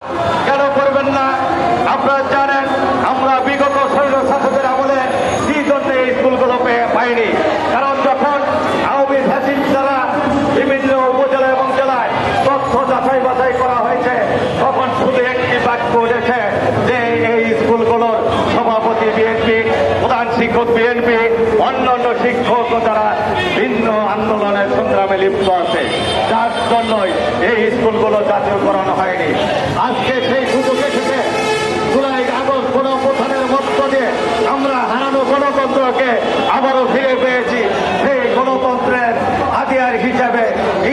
কেন করবেন না? আপনারা জানেন আমরা বিগত স্বৈর শাসকের আমলে কি জন্য এই স্কুলগুলো পাইনি। কারণ যখন আওয়ামী ফ্যাসিস্ট দ্বারা বিভিন্ন উপজেলা এবং জেলায় তথ্য যাচাই বাছাই করা হয়েছে, তখন শুধু একটি বাক্য উঠেছে যে এই স্কুলগুলোর সভাপতি বিএনপি, প্রধান শিক্ষক বিএনপি, অন্যান্য শিক্ষক যারা ভিন্ন আন্দোলনের সংগ্রামে লিপ্ত আছে, যার জন্যই এই স্কুলগুলো জাতীয়করণ হয়নি। আজকে সেই সুযোগ এসেছে। জুলাই আগস্ট গণঅভ্যুত্থানের মধ্য দিয়ে আমরা হারানো গণতন্ত্রকে আবারও ফিরে পেয়েছি। সেই গণতন্ত্রের হাতিয়ার হিসাবে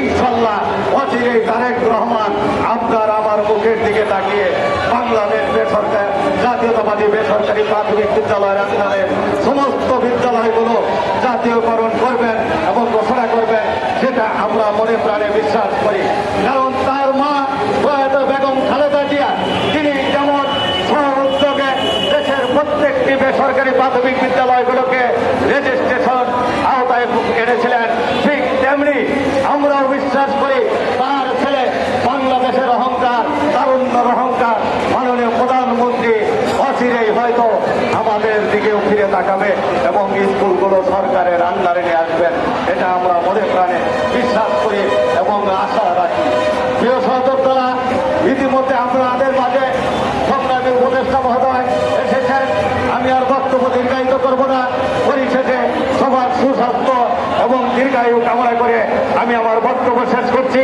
ইনশাল্লাহ অচিরেই তারেক রহমান আপনার আমার মুখের দিকে তাকিয়ে বাংলাদেশ বেসরকারি জাতীয়তাবাদী বেসরকারি প্রাথমিক বিদ্যালয়ের আন্ডারে সমস্ত বিদ্যালয়গুলো জাতীয়করণ করবেন এবং ঘোষণা করবেন, সেটা আমরা মনে প্রাণে বিশ্বাস করি। কারণ তার মা প্রয়াত বেগম খালেদা জিয়া, তিনি যেমন উদ্যোগে দেশের প্রত্যেকটি বেসরকারি প্রাথমিক বিদ্যালয়গুলোকে রেজিস্ট্রেশন আওতায় এনেছিলেন, ঠিক তেমনি আমরাও বিশ্বাস করি তার ছেলে বাংলাদেশের অহংকার, তারুণ্যের অহংকার মাননীয় প্রধানমন্ত্রী অচিরেই হয়তো আমাদের দিকেও ফিরে তাকাবে এবং স্কুলগুলো সরকারের আন্ডারে নিয়ে আসবেন, এটা আমরা মনে প্রাণে বিশ্বাস করি এবং আশা রাখি। প্রিয় সহযোদ্ধারা, ইতিমধ্যে আপনাদের মাঝে সংগ্রামী উপদেষ্টা মহোদয় এসেছেন। আমি আর বক্তব্য দীর্ঘায়িত করব না। পরিশেষে সবার সুস্বাস্থ্য এবং দীর্ঘায়ু কামনা করে আমি আমার বক্তব্য শেষ করছি।